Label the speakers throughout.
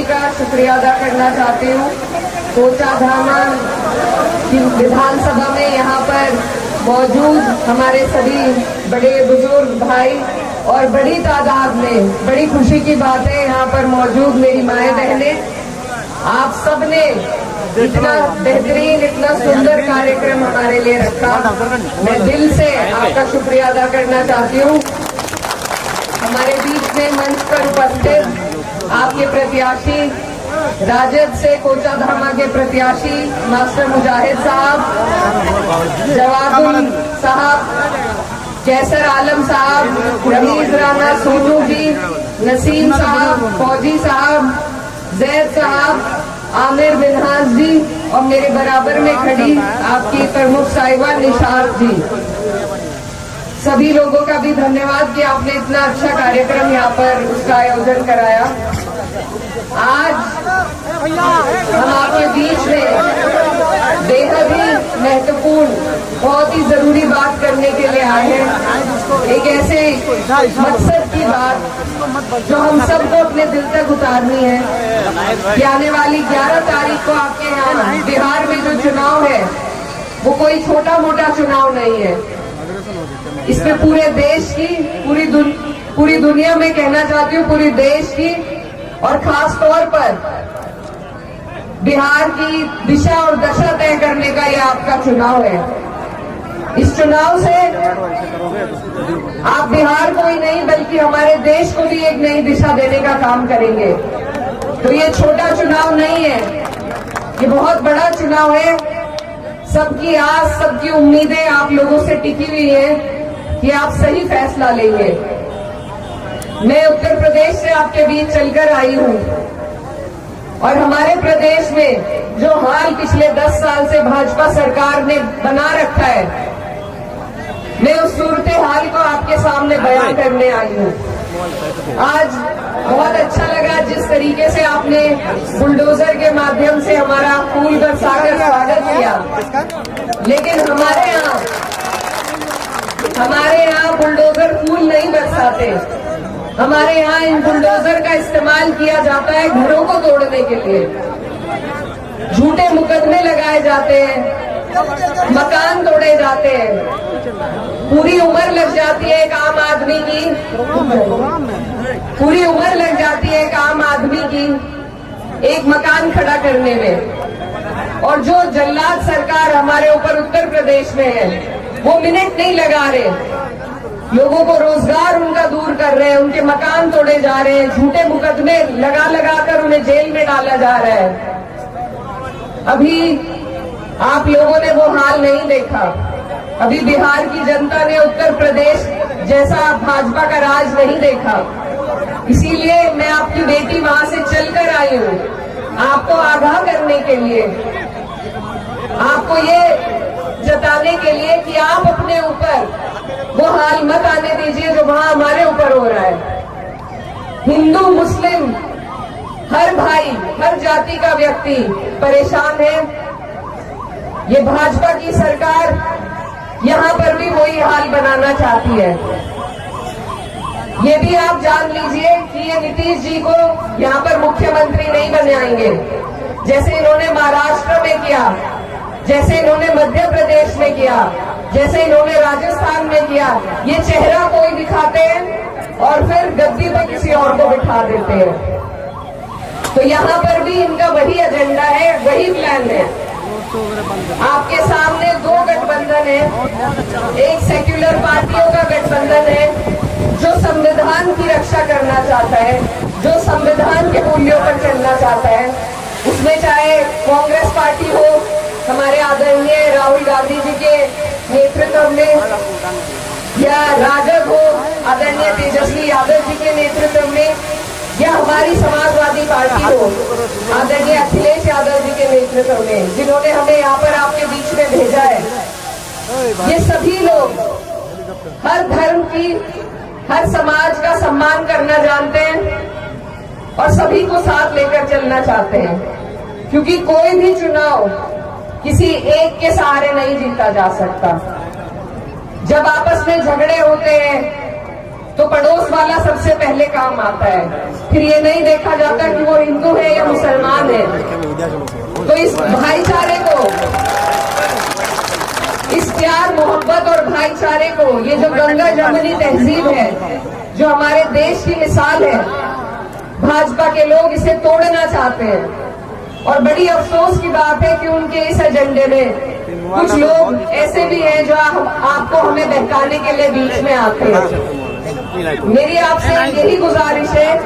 Speaker 1: का शुक्रिया अदा करना चाहती हूँ। कोचाधामा की विधानसभा में यहाँ पर मौजूद हमारे सभी बड़े बुजुर्ग भाई और बड़ी तादाद में, बड़ी खुशी की बात है, यहाँ पर मौजूद मेरी माएँ बहनें, आप सबने इतना बेहतरीन, इतना सुंदर कार्यक्रम हमारे लिए रखा। मैं दिल से आपका शुक्रिया अदा करना चाहती हूँ। हमारे बीच में मंच पर उपस्थित आपके प्रत्याशी, राजद से कोचाधामा के प्रत्याशी मास्टर मुजाहिद साहब, जवादुल साहब, कैसर आलम साहब, रमीज राना सोनू जी, नसीम साहब, फौजी साहब, जैद साहब, आमिर बिनहास जी और मेरे बराबर में खड़ी आपकी प्रमुख साहिबा निशात जी, सभी लोगों का भी धन्यवाद कि आपने इतना अच्छा कार्यक्रम यहाँ पर उसका आयोजन कराया। आज हम आपके बीच में बेहद ही महत्वपूर्ण, बहुत ही जरूरी बात करने के लिए आए हैं। एक ऐसे मकसद की बात जो हम सबको अपने दिल तक उतारनी है कि आने वाली 11 तारीख को आपके यहाँ बिहार में जो चुनाव है वो कोई छोटा मोटा चुनाव नहीं है। इसमें पूरे देश की, पूरी दुनिया में कहना चाहती हूँ, पूरी देश की और खास तौर पर बिहार की दिशा और दशा तय करने का यह आपका चुनाव है। इस चुनाव से आप बिहार को ही नहीं बल्कि हमारे देश को भी एक नई दिशा देने का काम करेंगे। तो ये छोटा चुनाव नहीं है, ये बहुत बड़ा चुनाव है। सबकी आस, सबकी उम्मीदें आप लोगों से टिकी हुई है कि आप सही फैसला लेंगे। मैं उत्तर प्रदेश से आपके बीच चलकर आई हूं और हमारे प्रदेश में जो हाल पिछले 10 साल से भाजपा सरकार ने बना रखा है, मैं उस सूरत हाल को आपके सामने बयान करने आई हूं। आज बहुत अच्छा लगा जिस तरीके से आपने बुलडोजर के माध्यम से हमारा फूल बरसाकर स्वागत किया, लेकिन हमारे यहाँ बुलडोजर फूल नहीं बरसाते। हमारे यहाँ इन बुलडोजर का इस्तेमाल किया जाता है घरों को तोड़ने के लिए, झूठे मुकदमे लगाए जाते हैं, मकान तोड़े जाते हैं। पूरी उम्र लग जाती है एक आम आदमी की, पूरी उम्र लग जाती है एक आम आदमी की एक मकान खड़ा करने में। और जो जल्लाद सरकार हमारे ऊपर उत्तर प्रदेश में है वो मिनट नहीं लगा रहे, लोगों को रोजगार उनका दूर कर रहे हैं, उनके मकान तोड़े जा रहे हैं, झूठे मुकदमे लगा कर उन्हें जेल में डाला जा रहा है। अभी आप लोगों ने वो हाल नहीं देखा। अभी बिहार की जनता ने उत्तर प्रदेश जैसा भाजपा का राज नहीं देखा। इसीलिए मैं आपकी बेटी वहां से चलकर आई हूँ आपको आगाह करने के लिए, आपको ये जताने के लिए कि आप अपने ऊपर वो हाल मत आने दीजिए जो वहां हमारे ऊपर हो रहा है। हिंदू मुस्लिम हर भाई, हर जाति का व्यक्ति परेशान है। ये भाजपा की सरकार यहाँ पर भी वही हाल बनाना चाहती है। ये भी आप जान लीजिए कि ये नीतीश जी को यहाँ पर मुख्यमंत्री नहीं बनाएंगे, जैसे इन्होंने महाराष्ट्र में किया, जैसे इन्होंने मध्य प्रदेश में किया, जैसे इन्होंने राजस्थान में किया। ये चेहरा कोई दिखाते हैं और फिर गद्दी पर किसी और को बिठा देते हैं। तो यहाँ पर भी इनका वही एजेंडा है, वही प्लान है। आपके सामने दो गठबंधन है, एक सेक्युलर पार्टियों का गठबंधन है जो संविधान की रक्षा करना चाहता है, जो संविधान के मूल्यों पर चलना चाहता है। उसमें चाहे कांग्रेस पार्टी हो, हमारे आदरणीय राहुल गांधी जी के नेतृत्व में, या राजद हो आदरणीय तेजस्वी यादव जी के नेतृत्व में, या हमारी समाजवादी पार्टी हो आदरणीय अखिलेश यादव जी के नेतृत्व में, जिन्होंने हमें यहाँ पर आपके बीच में भेजा है। ये सभी लोग हर धर्म की, हर समाज का सम्मान करना जानते हैं और सभी को साथ लेकर चलना चाहते हैं, क्योंकि कोई भी चुनाव किसी एक के सहारे नहीं जीता जा सकता। जब आपस में झगड़े होते हैं तो पड़ोस वाला सबसे पहले काम आता है। फिर ये नहीं देखा जाता कि वो हिंदू है या मुसलमान है। तो इस भाईचारे को, इस प्यार मोहब्बत और भाईचारे को, ये जो गंगा जमुनी तहजीब है, जो हमारे देश की मिसाल है, भाजपा के लोग इसे तोड़ना चाहते हैं। और बड़ी अफसोस की बात है कि उनके इस एजेंडे में कुछ लोग ऐसे भी हैं जो आपको हमें बहकाने के लिए बीच में आते हैं। मेरी आपसे यही गुजारिश है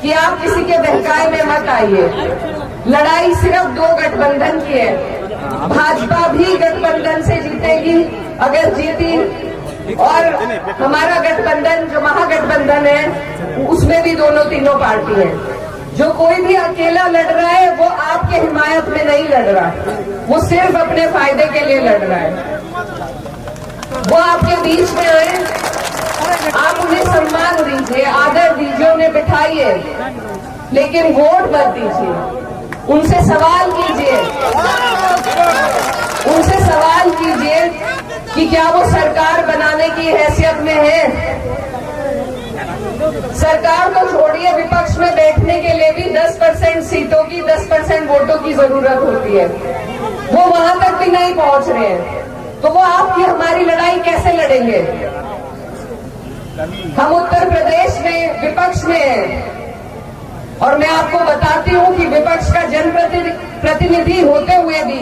Speaker 1: कि आप किसी के बहकाए में मत आइए। लड़ाई सिर्फ दो गठबंधन की है। भाजपा भी गठबंधन से जीतेगी अगर जीती, और हमारा गठबंधन जो महागठबंधन है उसमें भी दोनों तीनों पार्टी हैं। जो कोई भी अकेला लड़ रहा है वो आपके हिमायत में नहीं लड़ रहा, वो सिर्फ अपने फायदे के लिए लड़ रहा है। वो आपके बीच में आए, आप उन्हें सम्मान दीजिए, आदर दीजिए, उन्हें बिठाइए, लेकिन वोट मत दीजिए। उनसे सवाल कीजिए, उनसे सवाल कीजिए कि क्या वो सरकार बनाने की हैसियत में है। सरकार को छोड़िए, विपक्ष में बैठने के लिए भी 10% सीटों की, 10% वोटों की जरूरत होती है। वो वहां तक भी नहीं पहुंच रहे हैं, तो वो आपकी हमारी लड़ाई कैसे लड़ेंगे। हम उत्तर प्रदेश में विपक्ष में हैं, और मैं आपको बताती हूं कि विपक्ष का जनप्रतिनिधि होते हुए भी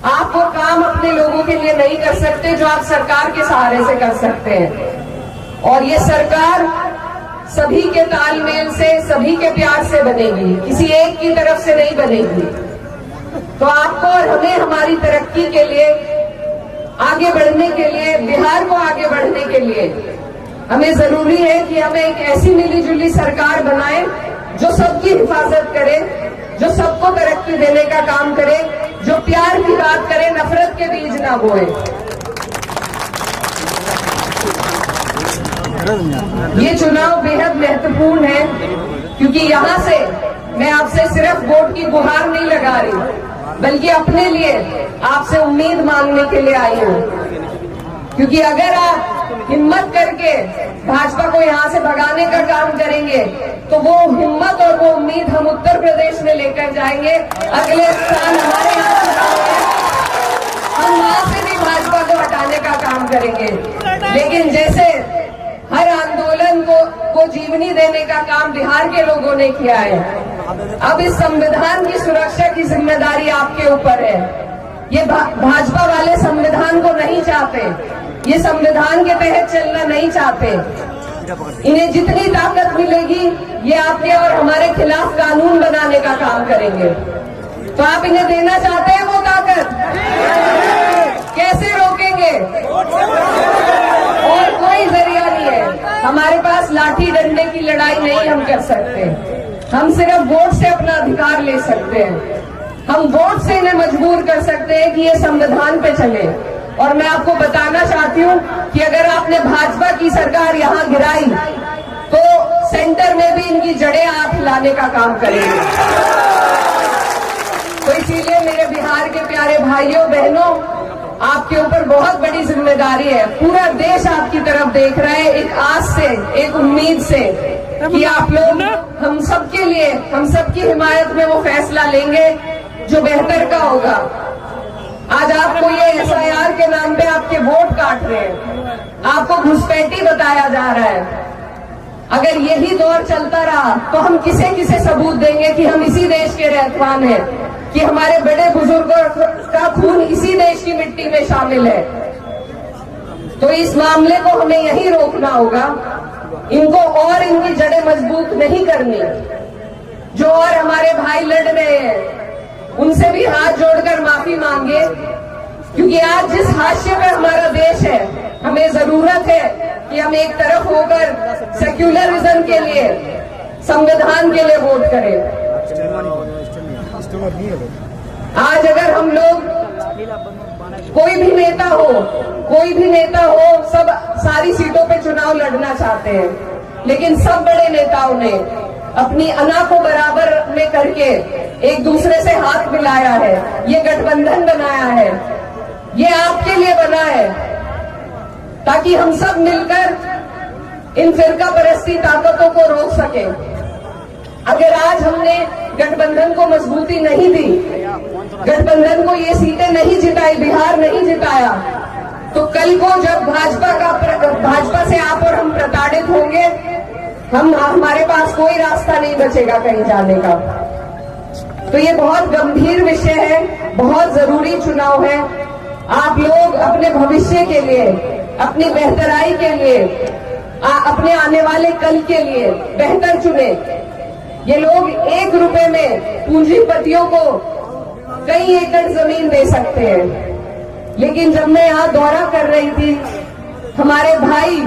Speaker 1: आप वो काम अपने लोगों के लिए नहीं कर सकते जो आप सरकार के सहारे से कर सकते हैं। और ये सरकार सभी के तालमेल से, सभी के प्यार से बनेगी, किसी एक की तरफ से नहीं बनेगी। तो आपको और हमें हमारी तरक्की के लिए, आगे बढ़ने के लिए, बिहार को आगे बढ़ने के लिए हमें जरूरी है कि हमें एक ऐसी मिलीजुली सरकार बनाए जो सबकी हिफाजत करे, जो सबको तरक्की देने का काम करे, जो प्यार की बात करे, नफरत के बीज ना बोए। ये चुनाव बेहद महत्वपूर्ण है, क्योंकि यहाँ से मैं आपसे सिर्फ वोट की गुहार नहीं लगा रही, बल्कि अपने लिए आपसे उम्मीद मांगने के लिए आई हूँ। क्योंकि अगर आप हिम्मत करके भाजपा को यहाँ से भगाने का काम करेंगे, तो वो हिम्मत और वो उम्मीद हम उत्तर प्रदेश में लेकर जाएंगे। अगले साल हमारे यहाँ चुनाव है, हम वहां से भी भाजपा को हटाने का काम करेंगे। लेकिन जैसे हर आंदोलन को जीवनी देने का काम बिहार के लोगों ने किया है, अब इस संविधान की सुरक्षा की जिम्मेदारी आपके ऊपर है। ये भाजपा वाले संविधान को नहीं चाहते, ये संविधान के तहत चलना नहीं चाहते। इन्हें जितनी ताकत मिलेगी ये आपके और हमारे खिलाफ कानून बनाने का काम करेंगे। तो आप इन्हें देना चाहते हैं वो ताकत? कैसे रोकेंगे? और कोई जरिया नहीं है। हमारे पास लाठी डंडे की लड़ाई नहीं हम कर सकते। हम सिर्फ वोट से अपना अधिकार ले सकते हैं। हम वोट से इन्हें मजबूर कर सकते हैं कि ये संविधान पे चले। और मैं आपको बताना चाहती हूँ कि अगर आपने भाजपा की सरकार यहाँ गिराई तो सेंटर में भी इनकी जड़ें आप हिलाने का काम करेंगे। तो इसीलिए मेरे बिहार के प्यारे भाइयों बहनों, आपके ऊपर बहुत बड़ी जिम्मेदारी है। पूरा देश आपकी तरफ देख रहा है, एक आस से, एक उम्मीद से कि आप लोग हम सबके लिए, हम सबकी हिमायत में वो फैसला लेंगे जो बेहतर का होगा। आज आपको ये SIR के नाम पे आपके वोट काट रहे हैं, आपको घुसपैठी बताया जा रहा है। अगर यही दौर चलता रहा तो हम किसे किसे सबूत देंगे कि हम इसी देश के रहवान हैं, कि हमारे बड़े बुजुर्गों का खून इसी देश की मिट्टी में शामिल है। तो इस मामले को हमें यही रोकना होगा, इनको और इनकी जड़ें मजबूत नहीं करनी। जो और हमारे भाई लड़ रहे हैं उनसे भी हाथ जोड़कर माफी मांगे, क्योंकि आज जिस हाशिए पर हमारा देश है, हमें जरूरत है कि हम एक तरफ होकर सेक्युलरिज्म के लिए, संविधान के लिए वोट करें। आज अगर हम लोग, कोई भी नेता हो, सब सारी सीटों पे चुनाव लड़ना चाहते हैं, लेकिन सब बड़े नेताओं ने अपनी अना को बराबर में करके एक दूसरे से हाथ मिलाया है, ये गठबंधन बनाया है। ये आपके लिए बना है ताकि हम सब मिलकर इन फिरका परस्ती ताकतों को रोक सके। अगर आज हमने गठबंधन को मजबूती नहीं दी, गठबंधन को ये सीटें नहीं जिताई, बिहार नहीं जिताया, तो कल को जब भाजपा से आप और हम प्रताड़ित होंगे, हमारे पास कोई रास्ता नहीं बचेगा कहीं जाने का। तो ये बहुत गंभीर विषय है, बहुत जरूरी चुनाव है। आप लोग अपने भविष्य के लिए, अपनी बेहतराई के लिए, अपने आने वाले कल के लिए बेहतर चुने। ये लोग 1 रुपए में पूंजीपतियों को कई एकड़ जमीन दे सकते हैं, लेकिन जब मैं यहां दौरा कर रही थी, हमारे भाई,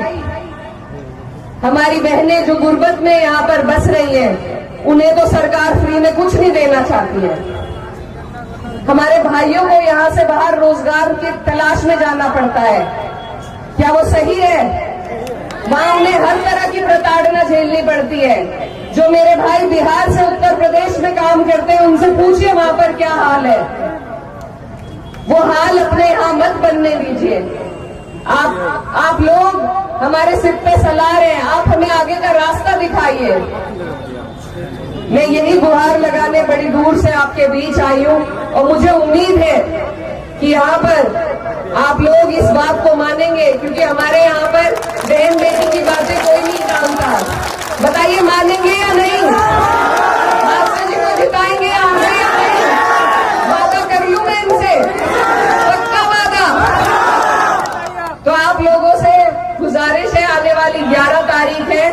Speaker 1: हमारी बहनें जो गुर्बत में यहां पर बस रही हैं, उन्हें तो सरकार फ्री में कुछ नहीं देना चाहती है। हमारे भाइयों को यहां से बाहर रोजगार की तलाश में जाना पड़ता है। क्या वो सही है? वहां उन्हें हर तरह की प्रताड़ना झेलनी पड़ती है। जो मेरे भाई बिहार से उत्तर प्रदेश में काम करते हैं, उनसे पूछिए वहां पर क्या हाल है। वो हाल अपने यहां मत बनने दीजिए। आप लोग हमारे सिर पे सलाह रहे हैं, आप हमें आगे का रास्ता दिखाइए। मैं यही गुहार लगाने बड़ी दूर से आपके बीच आई हूं, और मुझे उम्मीद है कि यहाँ पर आप लोग इस बात को मानेंगे, क्योंकि हमारे यहाँ पर बहन बेटी की बातें कोई नहीं जानता। बताइए, मानेंगे या नहीं? मास्टर जी को जिताएंगे या नहीं? वादा कर लूं मैं इनसे, पक्का वादा। तो आप लोगों से गुजारिश है, आने वाली 11 तारीख है,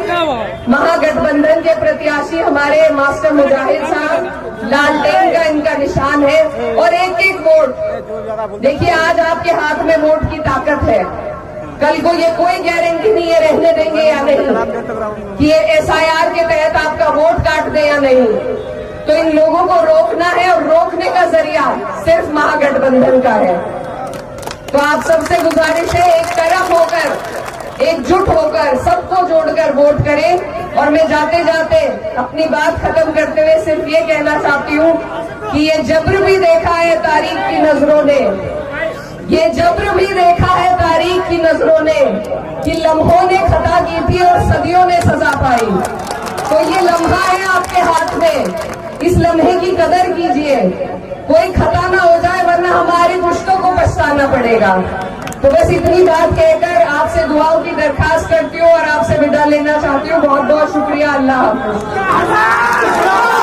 Speaker 1: महागठबंधन के प्रत्याशी हमारे मास्टर मुजाहिद साहब, लालटेन का इनका निशान है, और एक वोट। देखिए, आज आपके हाथ में वोट की ताकत है। कल को ये कोई गारंटी नहीं है रहने देंगे या नहीं, कि ये SIR के तहत आपका वोट काट दे या नहीं। तो इन लोगों को रोकना है, और रोकने का जरिया सिर्फ महागठबंधन का है। तो आप सबसे गुजारिश है, एक तरफ होकर, एकजुट होकर, सबको जोड़कर वोट करें। और मैं जाते जाते अपनी बात खत्म करते हुए सिर्फ ये कहना चाहती हूँ कि ये जब्र भी देखा है तारीख की नजरों ने, ये जब्र भी देखा है तारीख की नजरों ने, कि लम्हों ने खता की थी और सदियों ने सजा पाई। तो ये लम्हा है आपके हाथ में, इस लम्हे की कदर कीजिए, कोई खता ना हो जाए, वरना हमारी पुश्तों को पछताना पड़ेगा। तो बस इतनी बात कहकर आपसे दुआओं की दरखास्त करती हूँ और आपसे विदा लेना चाहती हूँ। बहुत बहुत शुक्रिया। अल्लाह हाफ़िज़।